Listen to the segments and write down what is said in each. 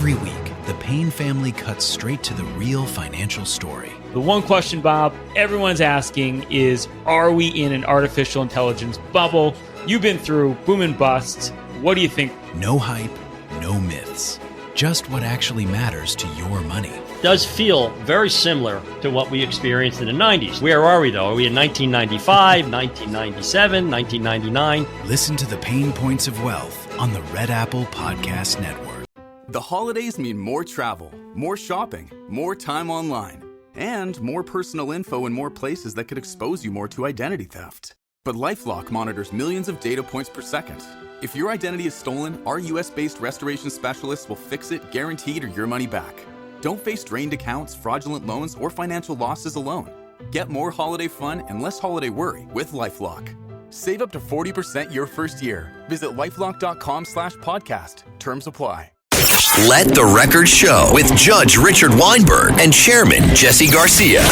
Every week, the Payne family cuts straight to the real financial story. The one question, Bob, everyone's asking is, are we in an artificial intelligence bubble? You've been through boom and bust. What do you think? No hype, no myths. Just what actually matters to your money. Does feel very similar to what we experienced in the 90s. Where are we, though? Are we in 1995, 1997, 1999? Listen to the Pain Points of Wealth on the Red Apple Podcast Network. The holidays mean more travel, more shopping, more time online, and more personal info in more places that could expose you more to identity theft. But LifeLock monitors millions of data points per second. If your identity is stolen, our US-based restoration specialists will fix it, guaranteed, or your money back. Don't face drained accounts, fraudulent loans, or financial losses alone. Get more holiday fun and less holiday worry with LifeLock. Save up to 40% your first year. Visit LifeLock.com/podcast. Terms apply. Let the Record Show with Judge Richard Weinberg and Chairman Jesse Garcia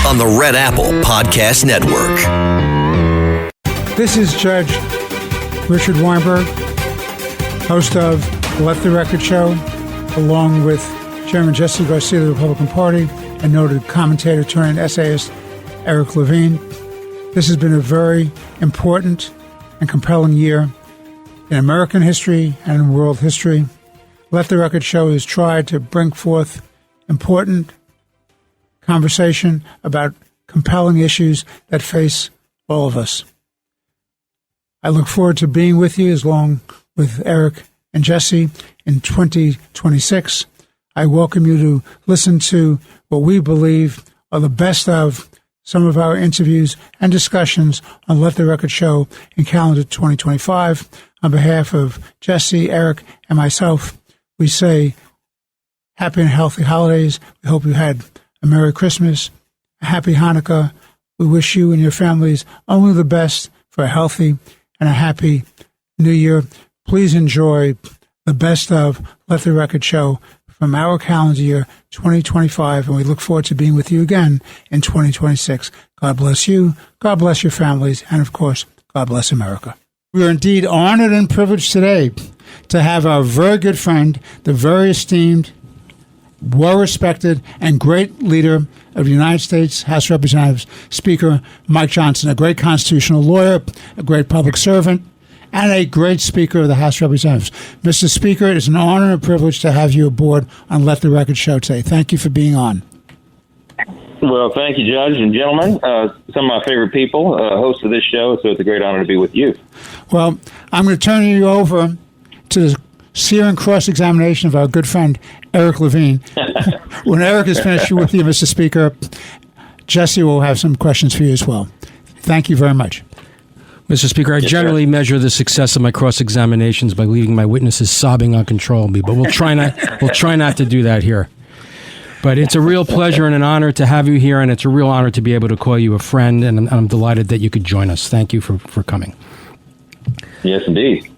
on the Red Apple Podcast Network. This is Judge Richard Weinberg, host of Let the Record Show, along with Chairman Jesse Garcia of the Republican Party and noted commentator, attorney, and essayist Eric Levine. This has been a very important and compelling year in American history and in world history. Let the Record Show has tried to bring forth important conversation about compelling issues that face all of us. I look forward to being with you along with Eric and Jesse in 2026. I welcome you to listen to what we believe are the best of some of our interviews and discussions on Let the Record Show in calendar 2025. On behalf of Jesse, Eric, and myself, we say happy and healthy holidays. We hope you had a Merry Christmas, a Happy Hanukkah. We wish you and your families only the best for a healthy and a happy New Year. Please enjoy the best of Let the Record Show from our calendar year 2025, and we look forward to being with you again in 2026. God bless you, God bless your families, and of course, God bless America. We are indeed honored and privileged today to have our very good friend, the very esteemed, well-respected, and great leader of the United States House of Representatives, Speaker Mike Johnson, a great constitutional lawyer, a great public servant, and a great Speaker of the House of Representatives. Mr. Speaker, it is an honor and a privilege to have you aboard on Let the Record Show today. Thank you for being on. Well, thank you, Judge and gentlemen. Some of my favorite people, hosts of this show, so it's a great honor to be with you. Well, I'm going to turn you over to the searing cross-examination of our good friend, Eric Levine. When Eric is finished with you, Mr. Speaker, Jesse will have some questions for you as well. Thank you very much. Mr. Speaker, I generally measure the success of my cross-examinations by leaving my witnesses sobbing uncontrollably, but we'll try not to do that here. But it's a real pleasure and an honor to have you here, and it's a real honor to be able to call you a friend, and I'm delighted that you could join us. Thank you for coming. Yes, indeed.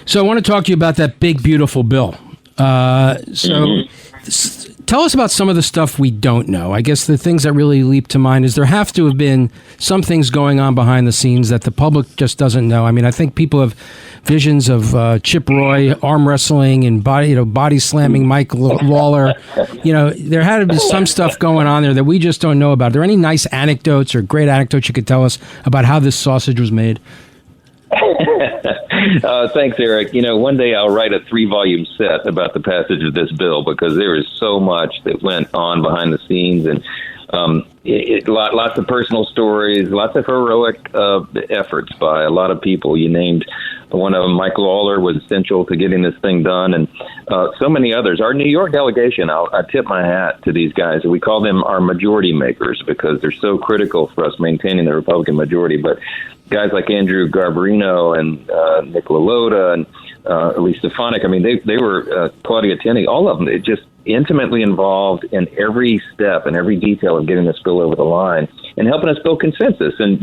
So I want to talk to you about that big, beautiful bill. Tell us about some of the stuff we don't know. I guess the things that really leap to mind is there have to have been some things going on behind the scenes that the public just doesn't know. I mean, I think people have visions of Chip Roy arm wrestling and body slamming Mike Lawler. There had to be some stuff going on there that we just don't know about. Are there any nice anecdotes or great anecdotes you could tell us about how this sausage was made? Thanks, Eric. One day I'll write a 3-volume set about the passage of this bill because there is so much that went on behind the scenes, and lots of personal stories, lots of heroic efforts by a lot of people. You named one of them. Mike Lawler was essential to getting this thing done, and so many others. Our New York delegation, I tip my hat to these guys. We call them our majority makers because they're so critical for us maintaining the Republican majority. But guys like Andrew Garbarino and Nicola Loda and Elise Stefanik, I mean, they were Claudia Tenney, all of them, they just intimately involved in every step and every detail of getting this bill over the line and helping us build consensus. And,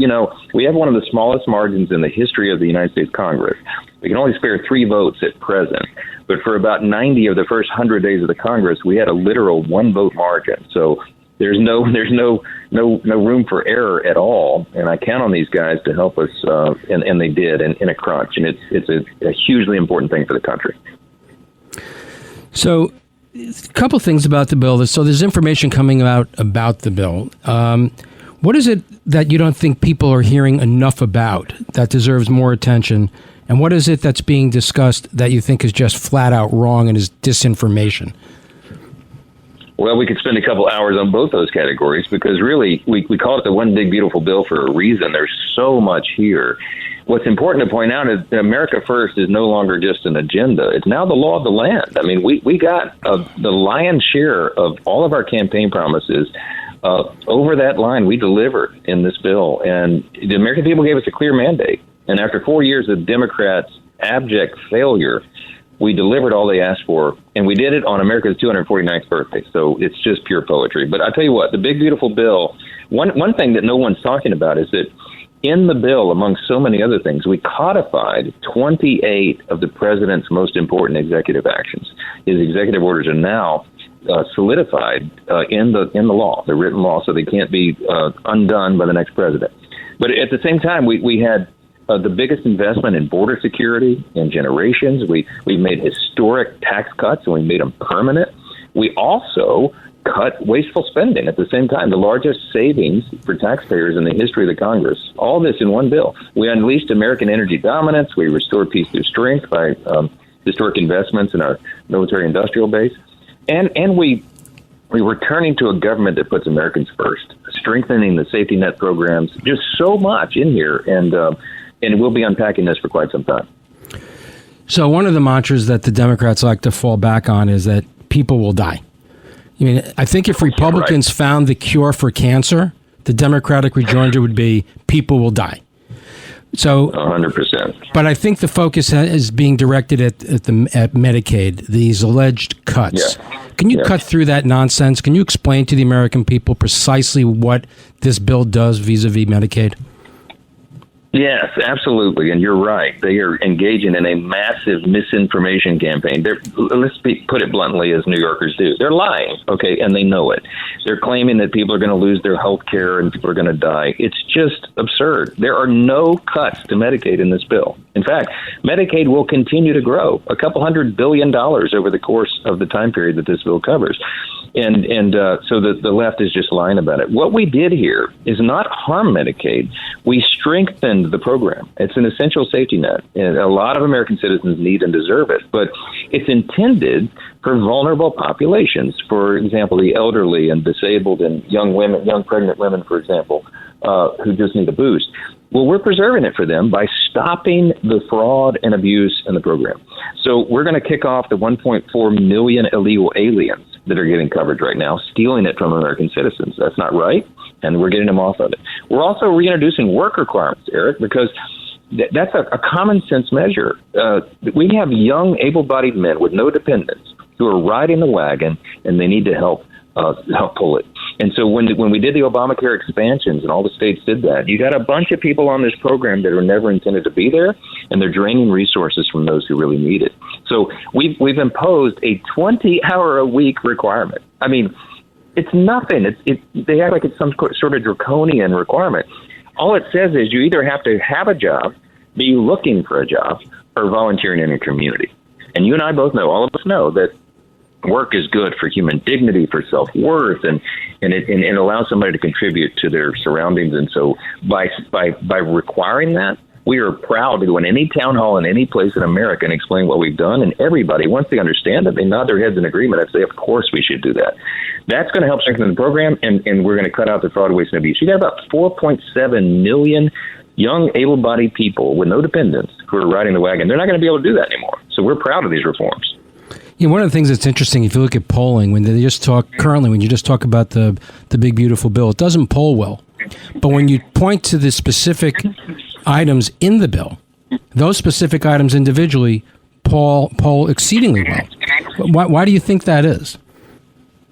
we have one of the smallest margins in the history of the United States Congress. We can only spare 3 votes at present. But for about 90 of the first 100 days of the Congress, we had a literal 1-vote margin. So there's no room for error at all, and I count on these guys to help us, and they did in a crunch, and it's a hugely important thing for the country. So A couple things about the bill. So there's information coming out about the bill. What is it that you don't think people are hearing enough about that deserves more attention? And what is it that's being discussed that you think is just flat out wrong and is disinformation? Well, we could spend a couple hours on both those categories because really we call it the one big beautiful bill for a reason. There's so much here. What's important to point out is that America First is no longer just an agenda. It's now the law of the land. I mean, we got the lion's share of all of our campaign promises over that line. We delivered in this bill. And the American people gave us a clear mandate. And after 4 years of Democrats' abject failure, we delivered all they asked for, and we did it on America's 249th birthday. So it's just pure poetry. But I tell you what, the big beautiful bill, one thing that no one's talking about is that in the bill, among so many other things, we codified 28 of the president's most important executive actions. His executive orders are now solidified in the law, the written law, so they can't be undone by the next president. But at the same time, we had the biggest investment in border security in generations. We made historic tax cuts, and we made them permanent. We also cut wasteful spending at the same time, the largest savings for taxpayers in the history of the Congress. All this in one bill. We unleashed American energy dominance. We restored peace through strength by historic investments in our military-industrial base. And we were turning to a government that puts Americans first, strengthening the safety net programs, just so much in here. And we'll be unpacking this for quite some time. So one of the mantras that the Democrats like to fall back on is that people will die. I mean, I think if Republicans found the cure for cancer, the Democratic rejoinder would be people will die. So 100%. But I think the focus is being directed at Medicaid, these alleged cuts. Yeah. Can you cut through that nonsense? Can you explain to the American people precisely what this bill does vis-a-vis Medicaid? Yes, absolutely. And you're right. They are engaging in a massive misinformation campaign. Let's put it bluntly, as New Yorkers do. They're lying, okay, and they know it. They're claiming that people are going to lose their health care and people are going to die. It's just absurd. There are no cuts to Medicaid in this bill. In fact, Medicaid will continue to grow a couple $100 billion over the course of the time period that this bill covers. And so the left is just lying about it. What we did here is not harm Medicaid. We strengthened the program. It's an essential safety net, and a lot of American citizens need and deserve it. But it's intended for vulnerable populations, for example, the elderly and disabled and young women, young pregnant women, for example, who just need a boost. Well, we're preserving it for them by stopping the fraud and abuse in the program. So we're going to kick off the 1.4 million illegal aliens that are getting coverage right now, stealing it from American citizens. That's not right, and we're getting them off of it. We're also reintroducing work requirements, Eric, because that's a common sense measure. We have young, able-bodied men with no dependents who are riding the wagon, and they need to help pull it. And so when we did the Obamacare expansions and all the states did that, you got a bunch of people on this program that were never intended to be there, and they're draining resources from those who really need it. So we've imposed a 20-hour-a-week requirement. I mean, it's nothing. They act like it's some sort of draconian requirement. All it says is you either have to have a job, be looking for a job, or volunteering in your community. And you and I both know, all of us know, that work is good for human dignity, for self-worth, and it allows somebody to contribute to their surroundings. And so by requiring that, we are proud to go in any town hall in any place in America and explain what we've done. And everybody, once they understand it, they nod their heads in agreement and say, of course we should do that. That's going to help strengthen the program, and we're going to cut out the fraud, waste, and abuse. You got about 4.7 million young, able-bodied people with no dependents who are riding the wagon. They're not going to be able to do that anymore. So we're proud of these reforms. You know, one of the things that's interesting, if you look at polling, when you just talk about the big, beautiful bill, it doesn't poll well. But when you point to the specific items in the bill, those specific items individually poll exceedingly well. Why do you think that is?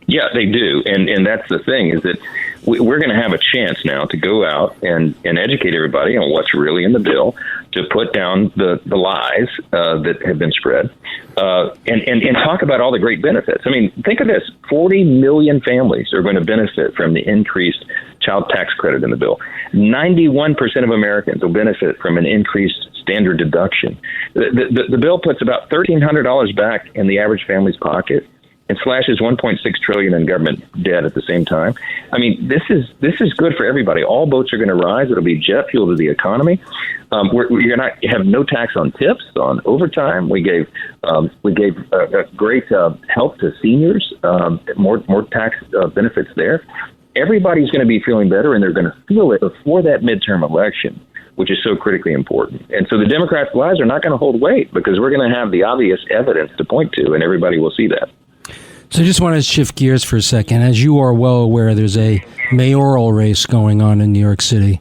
Yeah, they do. And that's the thing, is that we're going to have a chance now to go out and educate everybody on what's really in the bill, to put down the lies that have been spread, and talk about all the great benefits. I mean, think of this. 40 million families are going to benefit from the increased child tax credit in the bill. 91% of Americans will benefit from an increased standard deduction. The bill puts about $1,300 back in the average family's pocket, and slashes $1.6 trillion in government debt at the same time. I mean, this is good for everybody. All boats are going to rise. It'll be jet fuel to the economy. We're going to have no tax on tips, on overtime. We gave great help to seniors, more tax benefits there. Everybody's going to be feeling better, and they're going to feel it before that midterm election, which is so critically important. And so the Democrats' lies are not going to hold weight because we're going to have the obvious evidence to point to, and everybody will see that. So I just want to shift gears for a second. As you are well aware, there's a mayoral race going on in New York City.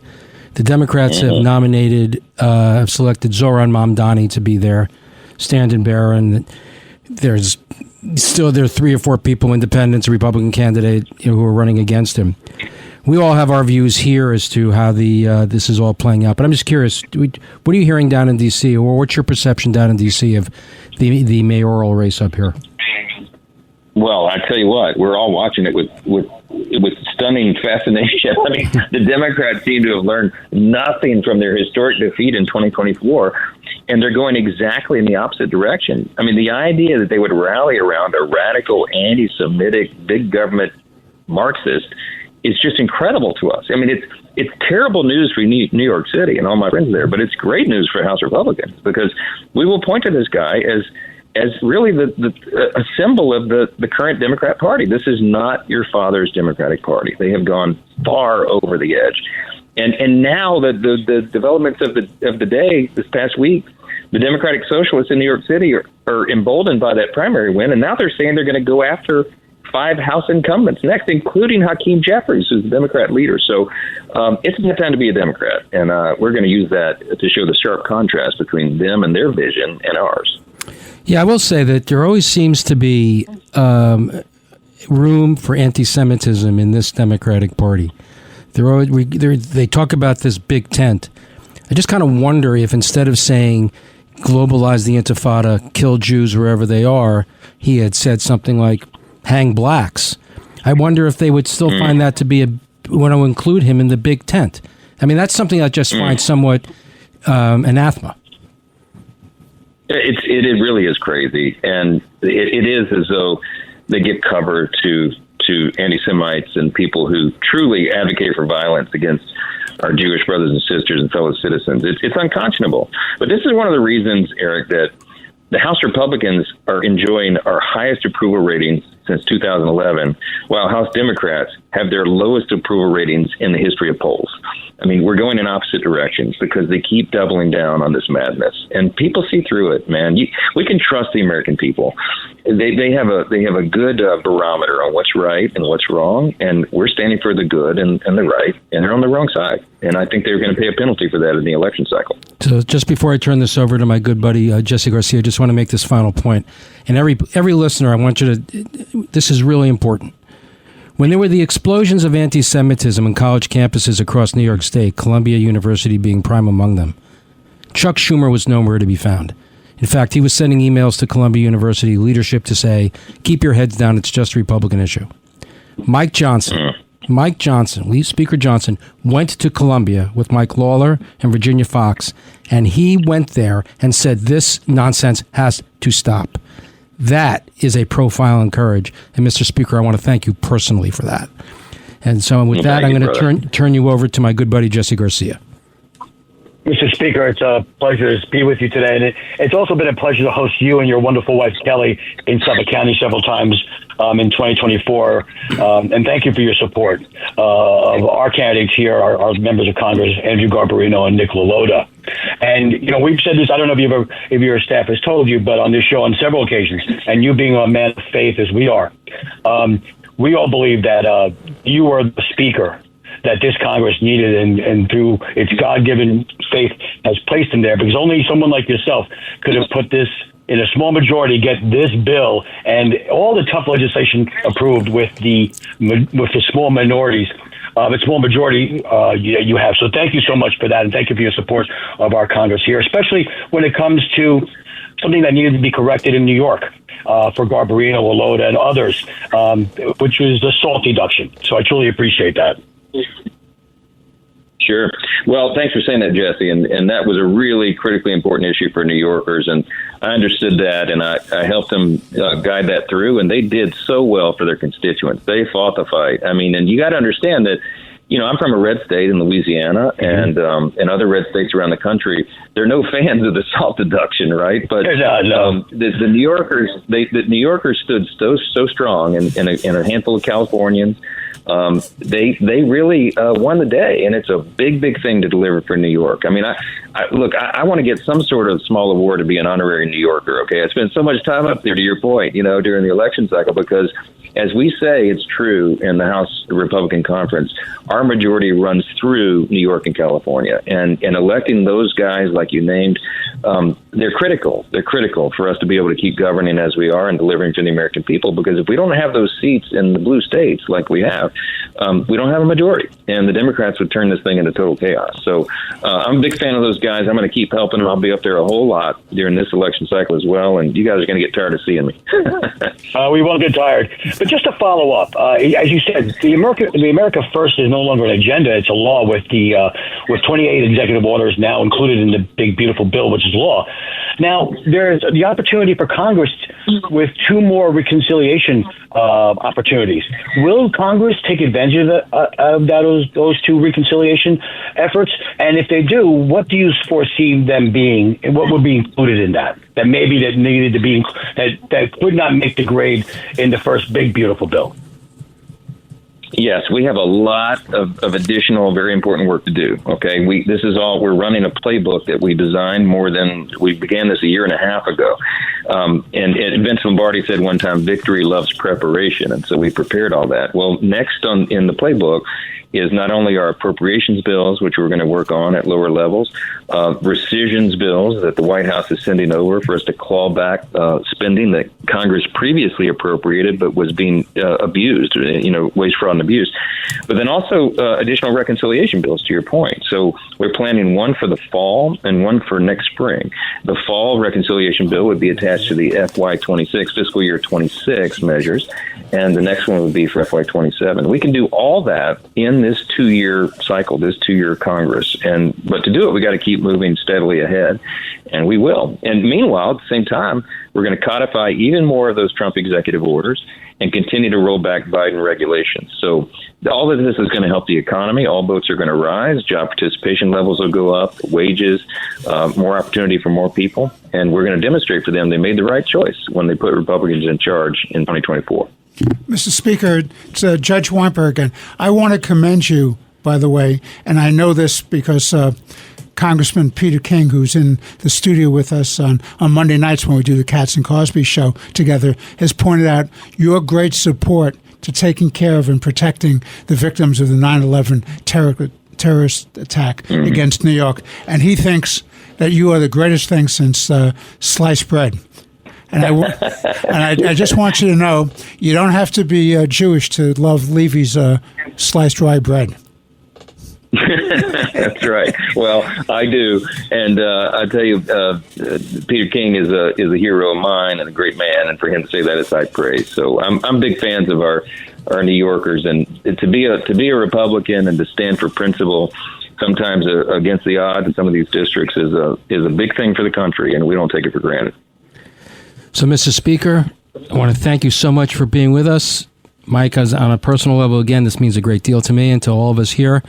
The Democrats have have selected Zohran Mamdani to be their stand-in bearer, and there are 3 or 4 people, independents, a Republican candidate, who are running against him. We all have our views here as to how this is all playing out, but I'm just curious, what are you hearing down in D.C., or what's your perception down in D.C. of the mayoral race up here? Well, I tell you what, we're all watching it with stunning fascination. I mean, the Democrats seem to have learned nothing from their historic defeat in 2024, and they're going exactly in the opposite direction. I mean, the idea that they would rally around a radical, anti-Semitic, big government Marxist is just incredible to us. I mean, it's terrible news for New York City and all my friends there, but it's great news for House Republicans because we will point to this guy as really a symbol of the current Democrat Party. This is not your father's Democratic Party. They have gone far over the edge. And now the developments of the day this past week, the Democratic Socialists in New York City are emboldened by that primary win, and now they're saying they're going to go after 5 House incumbents next, including Hakeem Jeffries, who's the Democrat leader. So it's a good time to be a Democrat, and we're going to use that to show the sharp contrast between them and their vision and ours. Yeah, I will say that there always seems to be room for anti-Semitism in this Democratic Party. They talk about this big tent. I just kind of wonder if instead of saying globalize the Intifada, kill Jews wherever they are, he had said something like hang blacks. I wonder if they would still find that to be want to include him in the big tent. I mean, that's something I just find somewhat anathema. It really is crazy, and it is as though they give cover to anti-Semites and people who truly advocate for violence against our Jewish brothers and sisters and fellow citizens. It's unconscionable. But this is one of the reasons, Eric, that the House Republicans are enjoying our highest approval ratings since 2011, while House Democrats have their lowest approval ratings in the history of polls. I mean, we're going in opposite directions because they keep doubling down on this madness, and people see through it. Man, we can trust the American people. They have a good barometer on what's right and what's wrong, and we're standing for the good and the right, and they're on the wrong side. And I think they're going to pay a penalty for that in the election cycle. So, just before I turn this over to my good buddy Jesse Garcia, I just want to make this final point. And every listener, I want you to. This is really important. When there were the explosions of anti-Semitism in college campuses across New York State, Columbia University being prime among them, Chuck Schumer was nowhere to be found. In fact, he was sending emails to Columbia University leadership to say, keep your heads down, it's just a Republican issue. Mike Johnson, Speaker Johnson, went to Columbia with Mike Lawler and Virginia Fox, and he went there and said this nonsense has to stop. That is a profile in courage. And Mr. Speaker, I want to thank you personally for that. And so with that, I'm going to turn you over to my good buddy, Jesse Garcia. Mr. Speaker, it's a pleasure to be with you today. And it's also been a pleasure to host you and your wonderful wife, Kelly, in Suffolk County several times in 2024. And thank you for your support of our candidates here, our members of Congress, Andrew Garbarino and Nick LaLota. And, we've said this, I don't know if your staff has told you, but on this show on several occasions, and you being a man of faith as we are, we all believe that you are the speaker that this Congress needed and through its God-given faith has placed him there, because only someone like yourself could have put this in a small majority, get this bill and all the tough legislation approved with the small minorities. But small majority you have. So thank you so much for that, and thank you for your support of our Congress here, especially when it comes to something that needed to be corrected in New York for Garbarino, LaLota, and others, which was the SALT deduction. So I truly appreciate that. Sure. Well, thanks for saying that, Jesse. And that was a really critically important issue for New Yorkers. And I understood that, and I helped them guide that through. And they did so well for their constituents. They fought the fight. I mean, and you got to understand that, I'm from a red state in Louisiana, and other red states around the country. They're no fans of the SALT deduction, right? But no. The New Yorkers, the New Yorkers stood so strong, and a handful of Californians. They really won the day, and it's a big thing to deliver for New York. I mean, I want to get some sort of small award to be an honorary New Yorker. Okay, I spent so much time up there, to your point, during the election cycle, because as we say, it's true in the House Republican Conference, our majority runs through New York and California, and electing those guys like you named, they're critical. They're critical for us to be able to keep governing as we are and delivering to the American people, because if we don't have those seats in the blue states like we have, we don't have a majority, and the Democrats would turn this thing into total chaos. So I'm a big fan of those guys. I'm going to keep helping them. I'll be up there a whole lot during this election cycle as well, and you guys are going to get tired of seeing me. We won't get tired. But just to follow up, as you said, the America First is no longer an agenda; it's a law with 28 executive orders now included in the big beautiful bill, which is law. Now there's the opportunity for Congress with 2 more reconciliation opportunities. Will Congress take advantage of those 2 reconciliation efforts? And if they do, what do you foresee them being, and what would be included in that needed to be that could not make the grade in the first big beautiful bill? Yes, we have a lot of additional very important work to do. Okay, we're running a playbook that we designed we began this a year and a half ago. And Vince Lombardi said one time, victory loves preparation. And so we prepared all that. Well, next in the playbook is not only our appropriations bills, which we're going to work on at lower levels, rescissions bills that the White House is sending over for us to claw back spending that Congress previously appropriated but was being abused, waste, fraud, and abuse. But then also additional reconciliation bills, to your point. So we're planning one for the fall and one for next spring. The fall reconciliation bill would be attached to the FY26, fiscal year 26 measures, and the next one would be for FY27. We can do all that in this 2-year cycle, this 2-year Congress. But to do it, we got to keep moving steadily ahead, and we will. And meanwhile, at the same time, we're going to codify even more of those Trump executive orders and continue to roll back Biden regulations. So all of this is going to help the economy. All boats are going to rise. Job participation levels will go up, wages, more opportunity for more people. And we're going to demonstrate for them they made the right choice when they put Republicans in charge in 2024. Mr. Speaker, it's Judge Weinberg, and I want to commend you, by the way, and I know this because Congressman Peter King, who's in the studio with us on Monday nights when we do the Katz and Cosby show together, has pointed out your great support to taking care of and protecting the victims of the 9/11 terrorist attack against New York. And he thinks that you are the greatest thing since sliced bread. And I just want you to know, you don't have to be Jewish to love Levy's sliced rye bread. That's right. Well, I do, and I tell you, Peter King is a hero of mine and a great man, and for him to say that is high praise. So I'm big fans of our New Yorkers, and to be a Republican and to stand for principle, sometimes against the odds in some of these districts, is a big thing for the country, and we don't take it for granted. So, Mr. Speaker, I want to thank you so much for being with us. Mike, on a personal level, again, this means a great deal to me and to all of us here.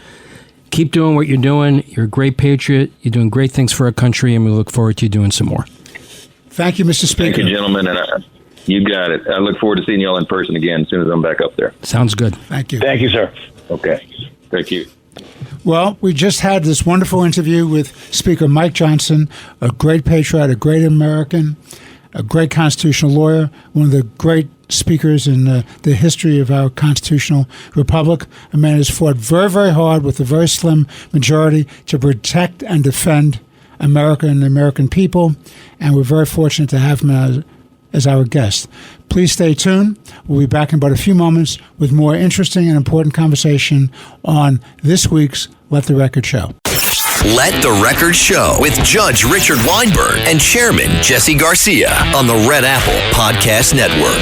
Keep doing what you're doing. You're a great patriot. You're doing great things for our country, and we look forward to you doing some more. Thank you, Mr. Speaker. Thank you, gentlemen, and you got it. I look forward to seeing you all in person again as soon as I'm back up there. Sounds good. Thank you. Thank you, sir. Okay. Thank you. Well, we just had this wonderful interview with Speaker Mike Johnson, a great patriot, a great American, a great constitutional lawyer, one of the great speakers in the history of our constitutional republic. A man who's fought very, very hard with a very slim majority to protect and defend America and the American people, and we're very fortunate to have him as our guest. Please stay tuned. We'll be back in about a few moments with more interesting and important conversation on this week's Let the Record Show. Let the Record Show with Judge Richard Weinberg and Chairman Jesse Garcia on the Red Apple Podcast Network.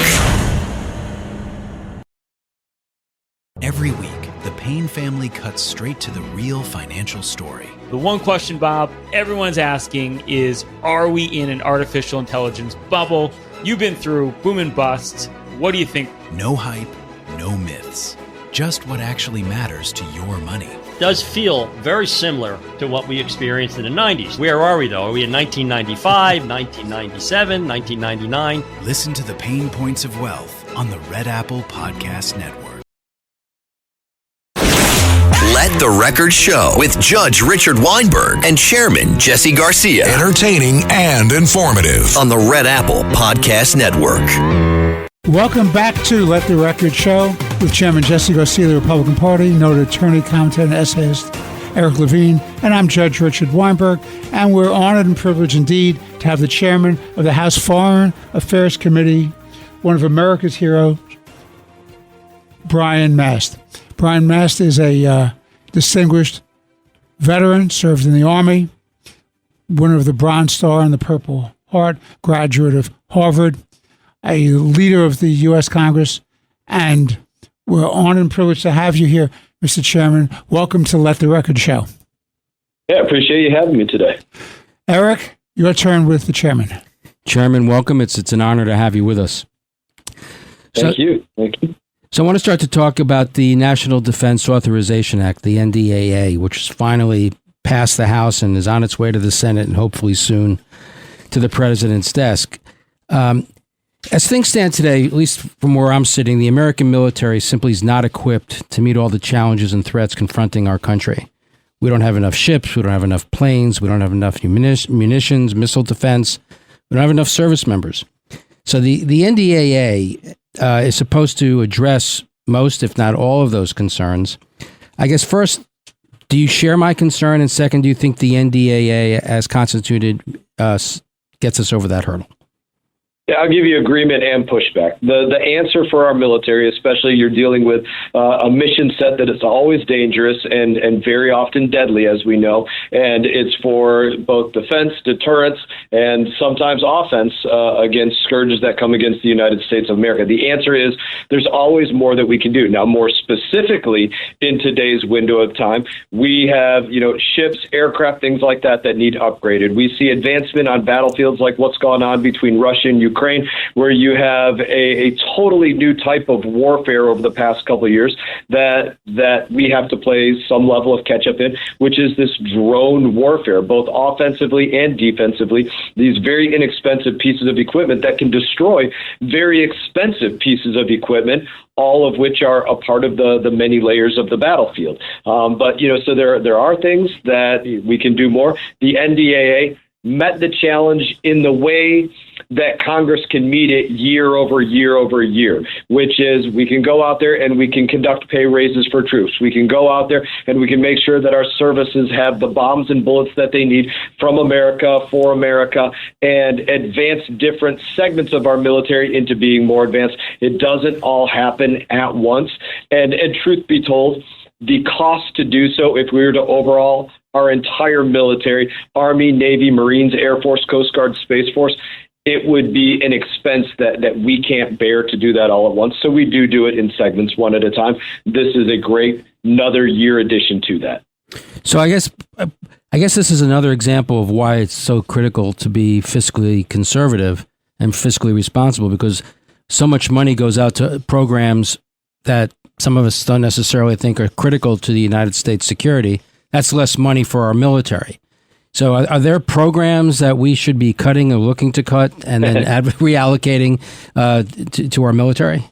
Every week, the Payne family cuts straight to the real financial story. The one question, Bob, everyone's asking is, are we in an artificial intelligence bubble? You've been through boom and bust. What do you think? No hype, no myths. Just what actually matters to your money. Does feel very similar to what we experienced in the 90s. Where are we, though? Are we in 1995, 1997, 1999? Listen to the Pain Points of Wealth on the Red Apple Podcast Network. Let the Record Show with Judge Richard Weinberg and Chairman Jesse Garcia. Entertaining and informative On the Red Apple Podcast Network. Welcome back to Let the Record Show with Chairman Jesse Garcia of the Republican Party, noted attorney, commentator, and essayist Eric Levine, and I'm Judge Richard Weinberg, and we're honored and privileged indeed to have the chairman of the House Foreign Affairs Committee, one of America's heroes, Brian Mast. Brian Mast is a distinguished veteran, served in the Army, winner of the Bronze Star and the Purple Heart, graduate of Harvard, a leader of the U.S. Congress, and we're honored and privileged to have you here, Mr. Chairman. Welcome to Let the Record Show. Yeah, appreciate you having me today. Eric, your turn with the chairman. Chairman, welcome. It's an honor to have you with us. Thank you. So I want to start to talk about the National Defense Authorization Act, the NDAA, which has finally passed the House and is on its way to the Senate and hopefully soon to the president's desk. As things stand today, at least from where I'm sitting, the American military simply is not equipped to meet all the challenges and threats confronting our country. We don't have enough ships. We don't have enough planes. We don't have enough munitions, missile defense. We don't have enough service members. So the NDAA is supposed to address most, if not all, of those concerns. I guess first, do you share my concern? And second, do you think the NDAA, as constituted, gets us over that hurdle? Yeah, I'll give you agreement and pushback. The answer for our military, especially you're dealing with a mission set that is always dangerous and very often deadly, as we know, and it's for both defense, deterrence, and sometimes offense against scourges that come against the United States of America. The answer is there's always more that we can do. Now, more specifically, in today's window of time, we have ships, aircraft, things like that need upgraded. We see advancement on battlefields like what's gone on between Russia and Ukraine, where you have a totally new type of warfare over the past couple of years that we have to play some level of catch up in, which is this drone warfare, both offensively and defensively. These very inexpensive pieces of equipment that can destroy very expensive pieces of equipment, all of which are a part of the many layers of the battlefield. So there are things that we can do more. The NDAA met the challenge in the way that Congress can meet it year over year over year, which is we can go out there and we can conduct pay raises for troops. We can go out there and we can make sure that our services have the bombs and bullets that they need from America, for America, and advance different segments of our military into being more advanced. It doesn't all happen at once. And truth be told, the cost to do so, if we were to overhaul our entire military, Army, Navy, Marines, Air Force, Coast Guard, Space Force, it would be an expense that we can't bear to do that all at once. So we do it in segments, one at a time. This is a great another year addition to that. So I guess this is another example of why it's so critical to be fiscally conservative and fiscally responsible, because so much money goes out to programs that some of us don't necessarily think are critical to the United States security. That's less money for our military. So are there programs that we should be cutting or looking to cut and then reallocating to our military?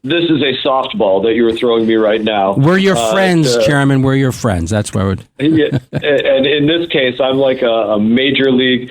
This is a softball that you were throwing me right now. We're your friends, Chairman. We're your friends. That's where I would. Yeah, and in this case, I'm like a major league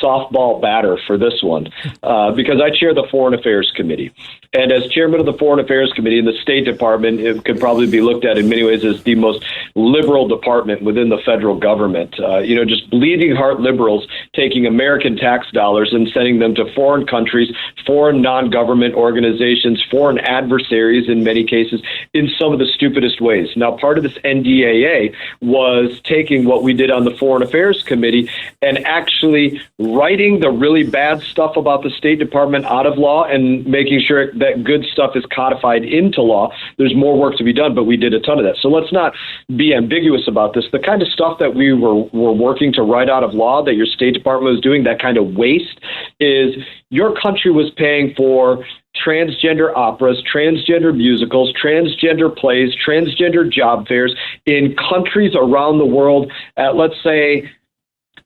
softball batter for this one because I chair the Foreign Affairs Committee. And as chairman of the Foreign Affairs Committee in the State Department, it could probably be looked at in many ways as the most liberal department within the federal government. Just bleeding heart liberals taking American tax dollars and sending them to foreign countries, foreign non-government organizations, foreign adversaries in many cases, in some of the stupidest ways. Now, part of this NDAA was taking what we did on the Foreign Affairs Committee and actually writing the really bad stuff about the State Department out of law and making sure that good stuff is codified into law. There's more work to be done, but we did a ton of that. So let's not be ambiguous about this. The kind of stuff that we were working to write out of law that your State Department was doing, that kind of waste, is your country was paying for transgender operas, transgender musicals, transgender plays, transgender job fairs in countries around the world at, let's say,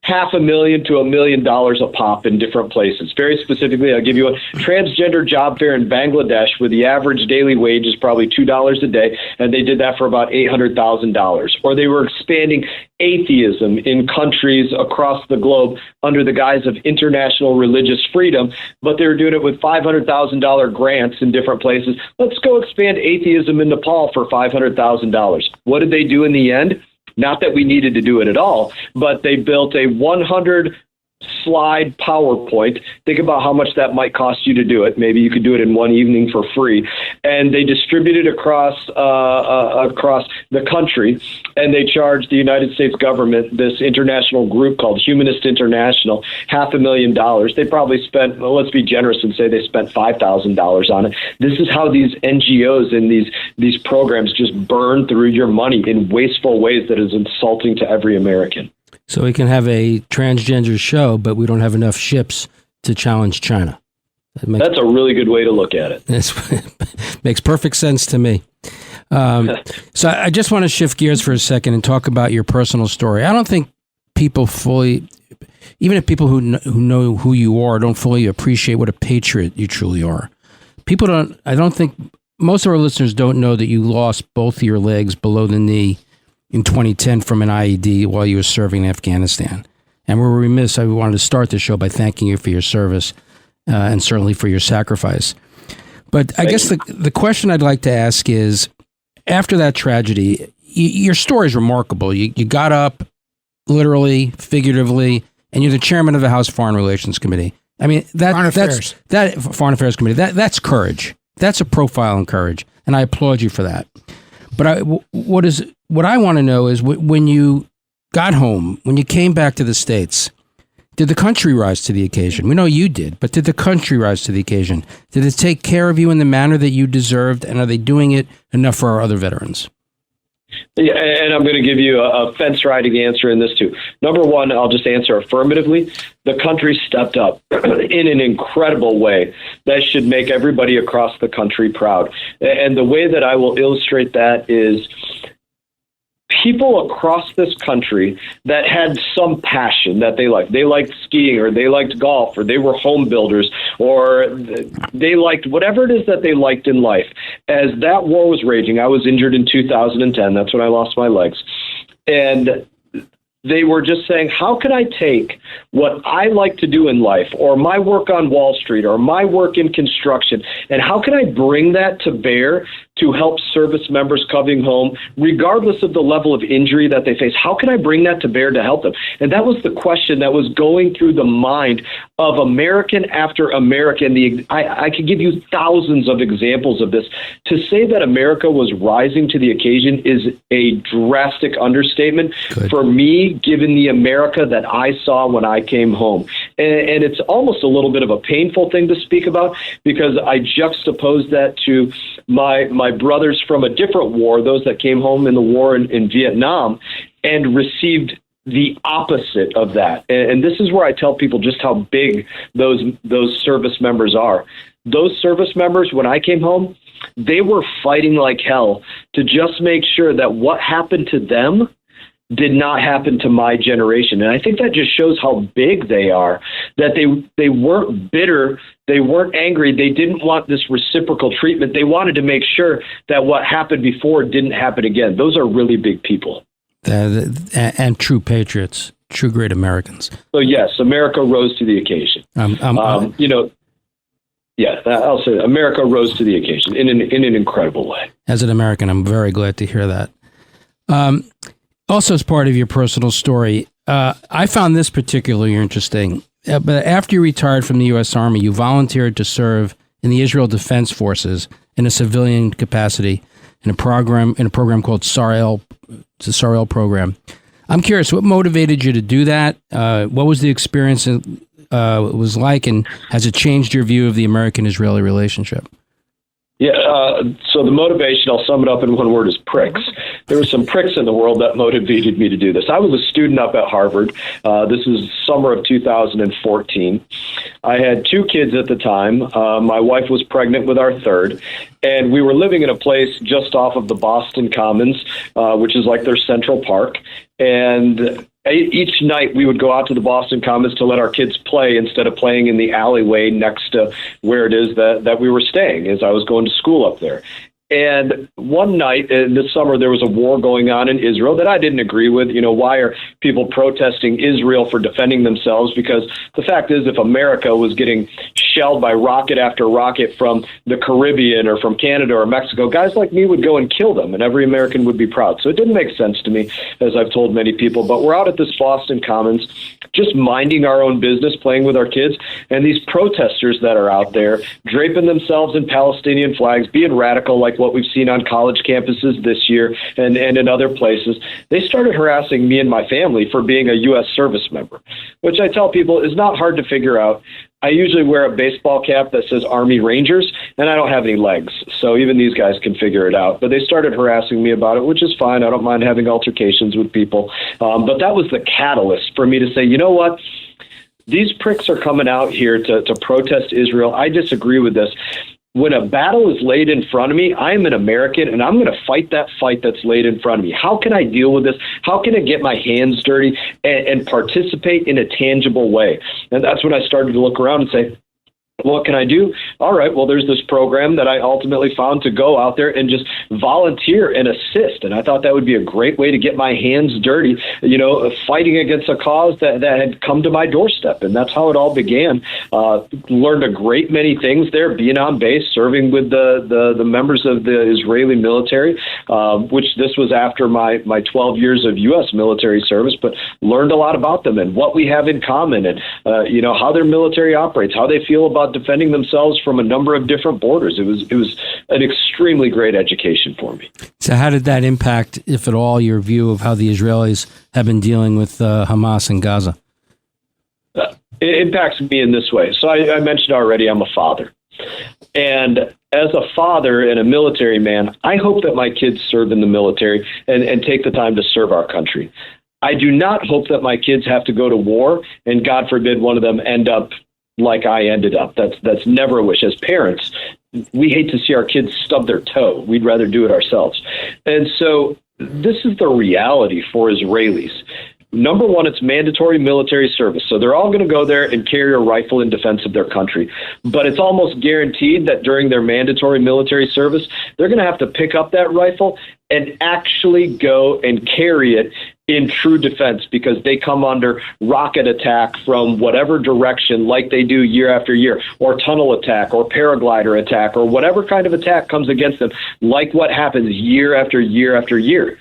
$500,000 to $1 million a pop in different places. Very specifically, I'll give you a transgender job fair in Bangladesh where the average daily wage is probably $2 a day, and they did that for about $800,000. Or they were expanding atheism in countries across the globe under the guise of international religious freedom, but they were doing it with $500,000 grants in different places. Let's go expand atheism in Nepal for $500,000. What did they do in the end? Not that we needed to do it at all, but they built a 100-slide PowerPoint. Think about how much that might cost you to do it. Maybe you could do it in one evening for free. And they distributed across the country, and they charged the United States government, this international group called Humanist International, $500,000. They probably spent, well, let's be generous and say they spent $5,000 on it. This is how these NGOs and these programs just burn through your money in wasteful ways that is insulting to every American. So we can have a transgender show, but we don't have enough ships to challenge China. That's a really good way to look at it. Makes perfect sense to me. So I just want to shift gears for a second and talk about your personal story. I don't think people fully, even if people who know who you are, don't fully appreciate what a patriot you truly are. I don't think most of our listeners don't know that you lost both of your legs below the knee in 2010 from an IED while you were serving in Afghanistan. And we're remiss. I wanted to start the show by thanking you for your service and certainly for your sacrifice. But I guess the question I'd like to ask is, after that tragedy, your story is remarkable. You got up, literally, figuratively, and you're the chairman of the House Foreign Relations Committee. I mean, Foreign Affairs Committee. That's courage. That's a profile in courage, and I applaud you for that. But what I want to know is, when you got home, when you came back to the States, did the country rise to the occasion? We know you did, but did the country rise to the occasion? Did it take care of you in the manner that you deserved, and are they doing it enough for our other veterans? Yeah, and I'm going to give you a fence-riding answer in this, too. Number one, I'll just answer affirmatively. The country stepped up in an incredible way that should make everybody across the country proud. And the way that I will illustrate that is people across this country that had some passion that they liked. They liked skiing, or they liked golf, or they were home builders, or they liked whatever it is that they liked in life. As that war was raging, I was injured in 2010. That's when I lost my legs. And they were just saying, how can I take what I like to do in life, or my work on Wall Street, or my work in construction, and how can I bring that to bear to help service members coming home, regardless of the level of injury that they face? How can I bring that to bear to help them? And that was the question that was going through the mind of American after American. I could give you thousands of examples of this. To say that America was rising to the occasion is a drastic understatement. Good. For me, given the America that I saw when I came home. And it's almost a little bit of a painful thing to speak about, because I juxtapose that to my brothers from a different war, those that came home in the war in Vietnam, and received the opposite of that. And this is where I tell people just how big those service members are. Those service members, when I came home, they were fighting like hell to just make sure that what happened to them did not happen to my generation. And I think that just shows how big they are, that they weren't bitter, they weren't angry, they didn't want this reciprocal treatment. They wanted to make sure that what happened before didn't happen again. Those are really big people. And true patriots, true great Americans. So yes, America rose to the occasion. I'll say America rose to the occasion in an incredible way. As an American, I'm very glad to hear that. Also, as part of your personal story, I found this particularly interesting. But after you retired from the U.S. Army, you volunteered to serve in the Israel Defense Forces in a civilian capacity in a program called Sar-El. It's a Sar-El program. I'm curious, what motivated you to do that? What was the experience was like, and has it changed your view of the American-Israeli relationship? Yeah, so the motivation, I'll sum it up in one word, is pricks. There were some pricks in the world that motivated me to do this. I was a student up at Harvard. This is summer of 2014. I had 2 kids at the time. My wife was pregnant with our third, and we were living in a place just off of the Boston Commons, which is like their Central Park. And each night we would go out to the Boston Commons to let our kids play instead of playing in the alleyway next to where it is that we were staying as I was going to school up there. And one night this summer, there was a war going on in Israel that I didn't agree with. You know, why are people protesting Israel for defending themselves? Because the fact is, if America was getting shelled by rocket after rocket from the Caribbean or from Canada or Mexico, guys like me would go and kill them, and every American would be proud. So it didn't make sense to me, as I've told many people. But we're out at this Boston Commons, just minding our own business, playing with our kids, and these protesters that are out there draping themselves in Palestinian flags, being radical like what we've seen on college campuses this year and in other places, they started harassing me and my family for being a U.S. service member, which I tell people is not hard to figure out. I usually wear a baseball cap that says Army Rangers, and I don't have any legs, so even these guys can figure it out. But they started harassing me about it, which is fine. I don't mind having altercations with people. But that was the catalyst for me to say, you know what? These pricks are coming out here to protest Israel. I disagree with this. When a battle is laid in front of me, I am an American, and I'm going to fight that fight that's laid in front of me. How can I deal with this? How can I get my hands dirty and participate in a tangible way? And that's when I started to look around and say, what can I do? All right, well, there's this program that I ultimately found to go out there and just volunteer and assist. And I thought that would be a great way to get my hands dirty, you know, fighting against a cause that had come to my doorstep. And that's how it all began. Learned a great many things there, being on base, serving with the members of the Israeli military, which this was after my 12 years of U.S. military service, but learned a lot about them and what we have in common and, you know, how their military operates, how they feel about defending themselves from a number of different borders. It was an extremely great education for me. So how did that impact, if at all, your view of how the Israelis have been dealing with Hamas in Gaza? It impacts me in this way. So I mentioned already I'm a father. And as a father and a military man, I hope that my kids serve in the military and take the time to serve our country. I do not hope that my kids have to go to war and, God forbid, one of them end up like I ended up. That's never a wish. As parents, we hate to see our kids stub their toe. We'd rather do it ourselves. And so this is the reality for Israelis. Number one, it's mandatory military service. So they're all going to go there and carry a rifle in defense of their country. But it's almost guaranteed that during their mandatory military service, they're going to have to pick up that rifle and actually go and carry it in true defense, because they come under rocket attack from whatever direction, like they do year after year, or tunnel attack, or paraglider attack, or whatever kind of attack comes against them, like what happens year after year after year.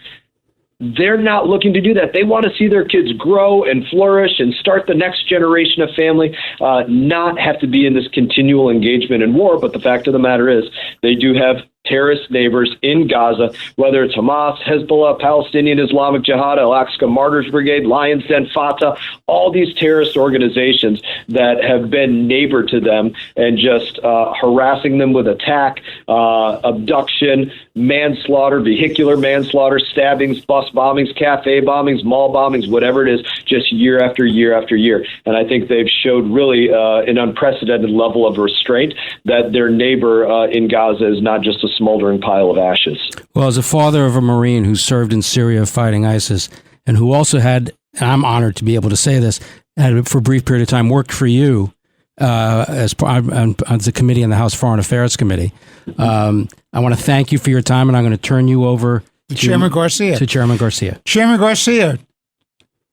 They're not looking to do that. They want to see their kids grow and flourish and start the next generation of family, not have to be in this continual engagement in war. But the fact of the matter is, they do have terrorist neighbors in Gaza, whether it's Hamas, Hezbollah, Palestinian Islamic Jihad, Al-Aqsa Martyrs Brigade, Lions Den, Fatah, all these terrorist organizations that have been neighbor to them and just harassing them with attack, abduction, manslaughter, vehicular manslaughter, stabbings, bus bombings, cafe bombings, mall bombings, whatever it is, just year after year after year. And I think they've showed really an unprecedented level of restraint that their neighbor in Gaza is not just a smoldering pile of ashes. Well, as a father of a Marine who served in Syria fighting ISIS, and who also had, and I'm honored to be able to say this, had for a brief period of time worked for you as on the committee in the House Foreign Affairs Committee. I want to thank you for your time, and I'm going to turn you over to Chairman Garcia. Chairman Garcia. Chairman Garcia,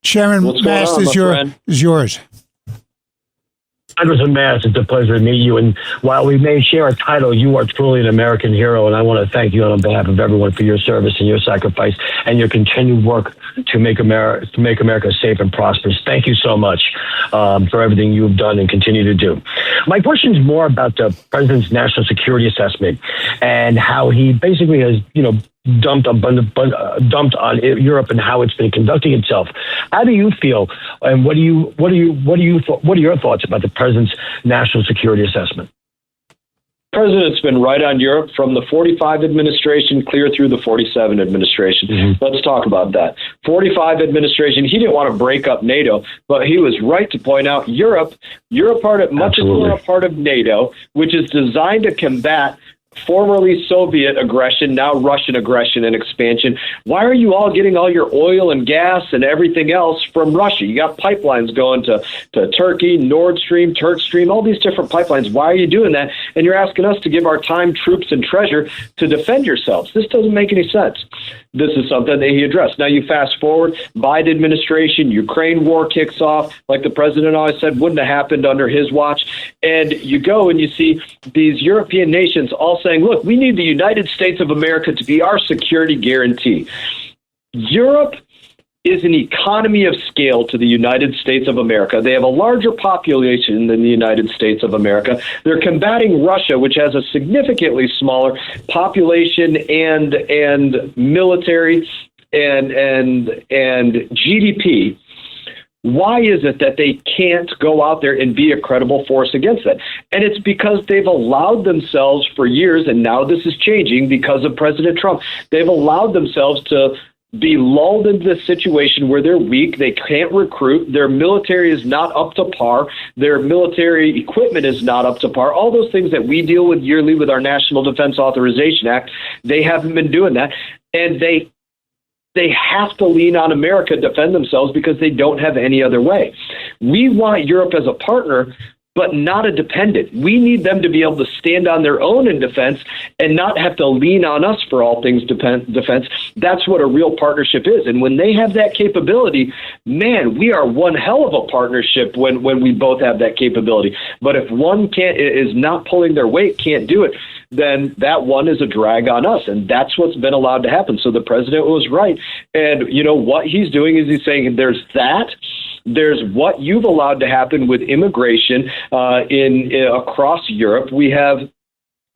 Chairman Mast is yours. Congressman Mast, it's a pleasure to meet you. And while we may share a title, you are truly an American hero. And I want to thank you on behalf of everyone for your service and your sacrifice and your continued work to make America safe and prosperous. Thank you so much for everything you've done and continue to do. My question is more about the president's national security assessment and how he basically has, dumped on Europe and how it's been conducting itself. How do you feel, and what are your thoughts about the president's national security assessment? President's been right on Europe from the 45 administration clear through the 47 administration. Mm-hmm. Let's talk about that. 45 administration, he didn't want to break up NATO, but he was right to point out you're a part of NATO, which is designed to combat formerly Soviet aggression, now Russian aggression and expansion. Why are you all getting all your oil and gas and everything else from Russia? You got pipelines going to Turkey, Nord Stream, Turk Stream, all these different pipelines. Why are you doing that? And you're asking us to give our time, troops, and treasure to defend yourselves. This doesn't make any sense. This is something that he addressed. Now you fast forward, Biden administration, Ukraine war kicks off, like the president always said, wouldn't have happened under his watch. And you go and you see these European nations all saying, look, we need the United States of America to be our security guarantee. Europe is an economy of scale to the United States of America. They have a larger population than the United States of America. They're combating Russia, which has a significantly smaller population and military and GDP. Why is it that they can't go out there and be a credible force against that? And it's because they've allowed themselves for years, and now this is changing because of President Trump. They've allowed themselves to be lulled into this situation where they're weak, they can't recruit, their military is not up to par, their military equipment is not up to par, all those things that we deal with yearly with our National Defense Authorization Act, they haven't been doing that. And they have to lean on America to defend themselves because they don't have any other way. We want Europe as a partner, but not a dependent. We need them to be able to stand on their own in defense and not have to lean on us for all things defense. That's what a real partnership is. And when they have that capability, man, we are one hell of a partnership when we both have that capability. But if one is not pulling their weight, can't do it, then that one is a drag on us. And that's what's been allowed to happen. So the president was right. And you know what he's doing is he's saying there's that. There's what you've allowed to happen with immigration in across Europe. We have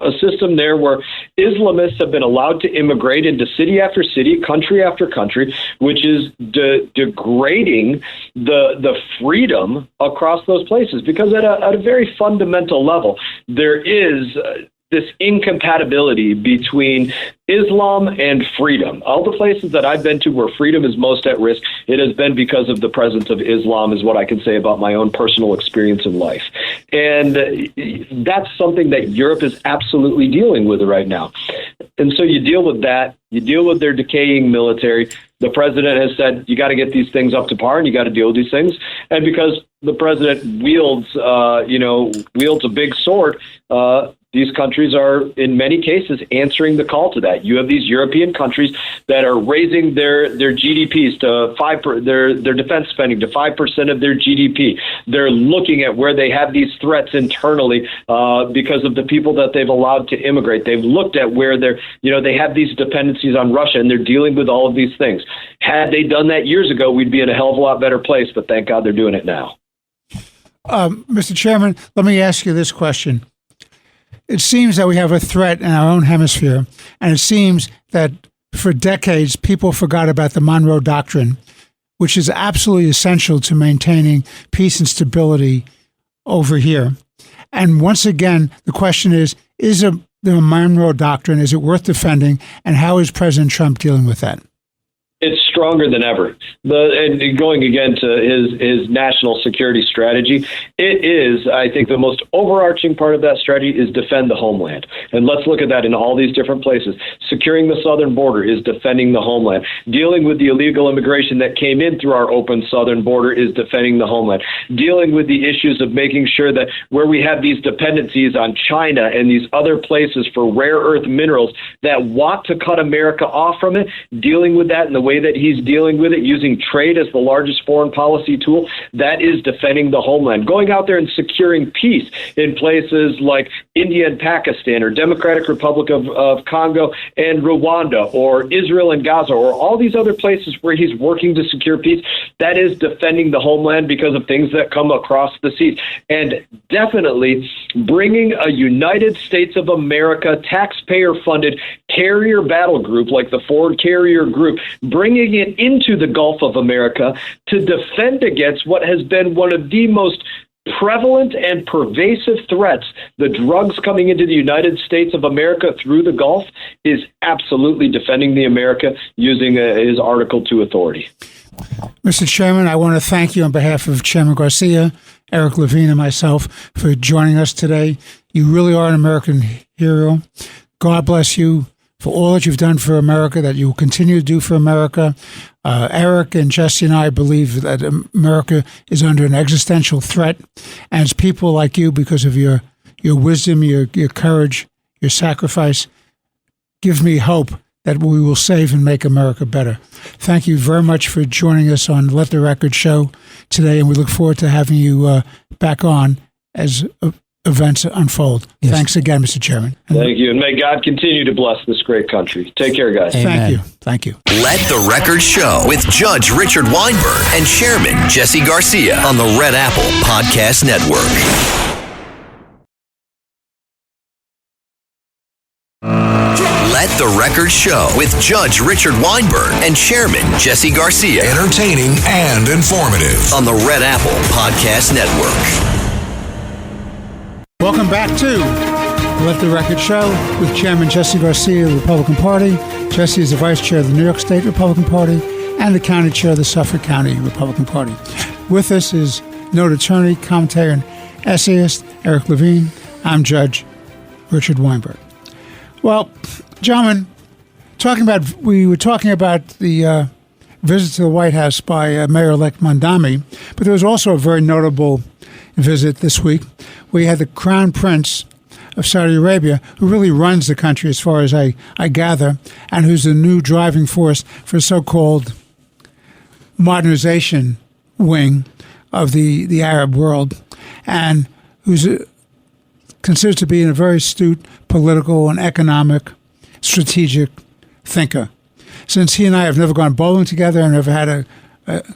a system there where Islamists have been allowed to immigrate into city after city, country after country, which is degrading the freedom across those places. Because at a very fundamental level, there is this incompatibility between Islam and freedom. All the places that I've been to where freedom is most at risk, it has been because of the presence of Islam, is what I can say about my own personal experience in life. And that's something that Europe is absolutely dealing with right now. And so you deal with that. You deal with their decaying military. The president has said, you got to get these things up to par and you got to deal with these things. And because the president wields a big sword, these countries are, in many cases, answering the call to that. You have these European countries that are raising their GDPs to their defense spending to 5% of their GDP. They're looking at where they have these threats internally because of the people that they've allowed to immigrate. They've looked at where they have these dependencies on Russia, and they're dealing with all of these things. Had they done that years ago, we'd be in a hell of a lot better place. But thank God they're doing it now. Mr. Chairman, let me ask you this question. It seems that we have a threat in our own hemisphere, and it seems that for decades, people forgot about the Monroe Doctrine, which is absolutely essential to maintaining peace and stability over here. And once again, the question is the Monroe Doctrine, is it worth defending, and how is President Trump dealing with that? It's stronger than ever. And going again to his national security strategy, it is, I think, the most overarching part of that strategy is defend the homeland. And let's look at that in all these different places. Securing the southern border is defending the homeland. Dealing with the illegal immigration that came in through our open southern border is defending the homeland. Dealing with the issues of making sure that where we have these dependencies on China and these other places for rare earth minerals that want to cut America off from it, dealing with that in the way that he's dealing with it, using trade as the largest foreign policy tool. That is defending the homeland. Going out there and securing peace in places like India and Pakistan, or Democratic Republic of Congo and Rwanda, or Israel and Gaza, or all these other places where he's working to secure peace. That is defending the homeland because of things that come across the seas. And definitely bringing a United States of America taxpayer-funded carrier battle group like the Ford Carrier Group, bringing it into the Gulf of America to defend against what has been one of the most prevalent and pervasive threats, the drugs coming into the United States of America through the Gulf, is absolutely defending the America using his Article 2 authority. Mr. Chairman, I want to thank you on behalf of Chairman Garcia, Eric Levine, and myself for joining us today. You really are an American hero. God bless you for all that you've done for America, that you will continue to do for America. Eric and Jesse and I believe that America is under an existential threat, and it's people like you, because of your wisdom, your courage, your sacrifice, give me hope that we will save and make America better. Thank you very much for joining us on Let the Record Show today, and we look forward to having you back on as events unfold. Yes. Thanks again, Mr. Chairman. Thank you, and may God continue to bless this great country. Take care, guys. Amen. Thank you. Thank you. Let the Record Show with Judge Richard Weinberg and Chairman Jesse Garcia on the Red Apple Podcast Network. Let the Record Show with Judge Richard Weinberg and Chairman Jesse Garcia. Entertaining and informative on the Red Apple Podcast Network. Welcome back to Let the Record Show with Chairman Jesse Garcia of the Republican Party. Jesse is the Vice Chair of the New York State Republican Party and the County Chair of the Suffolk County Republican Party. With us is noted attorney, commentator, and essayist Eric Levine. I'm Judge Richard Weinberg. Well, gentlemen, we were talking about the visit to the White House by Mayor-elect Mondami, but there was also a very notable visit this week. We had the Crown Prince of Saudi Arabia, who really runs the country as far as I gather, and who's the new driving force for so-called modernization wing of the Arab world, and who's considered to be a very astute political and economic, strategic thinker. Since he and I have never gone bowling together and never had a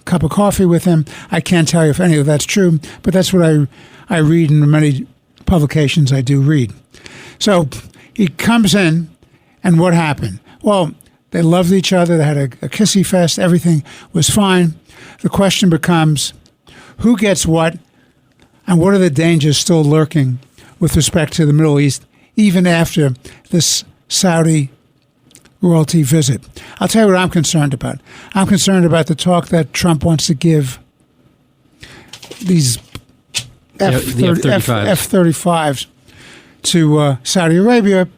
cup of coffee with him, I can't tell you if any of that's true, but that's what I read in the many publications I do read. So he comes in, and what happened? Well, they loved each other. They had a kissy fest. Everything was fine. The question becomes, who gets what, and what are the dangers still lurking with respect to the Middle East, even after this Saudi royalty visit? I'll tell you what I'm concerned about. I'm concerned about the talk that Trump wants to give these F-35s to Saudi Arabia.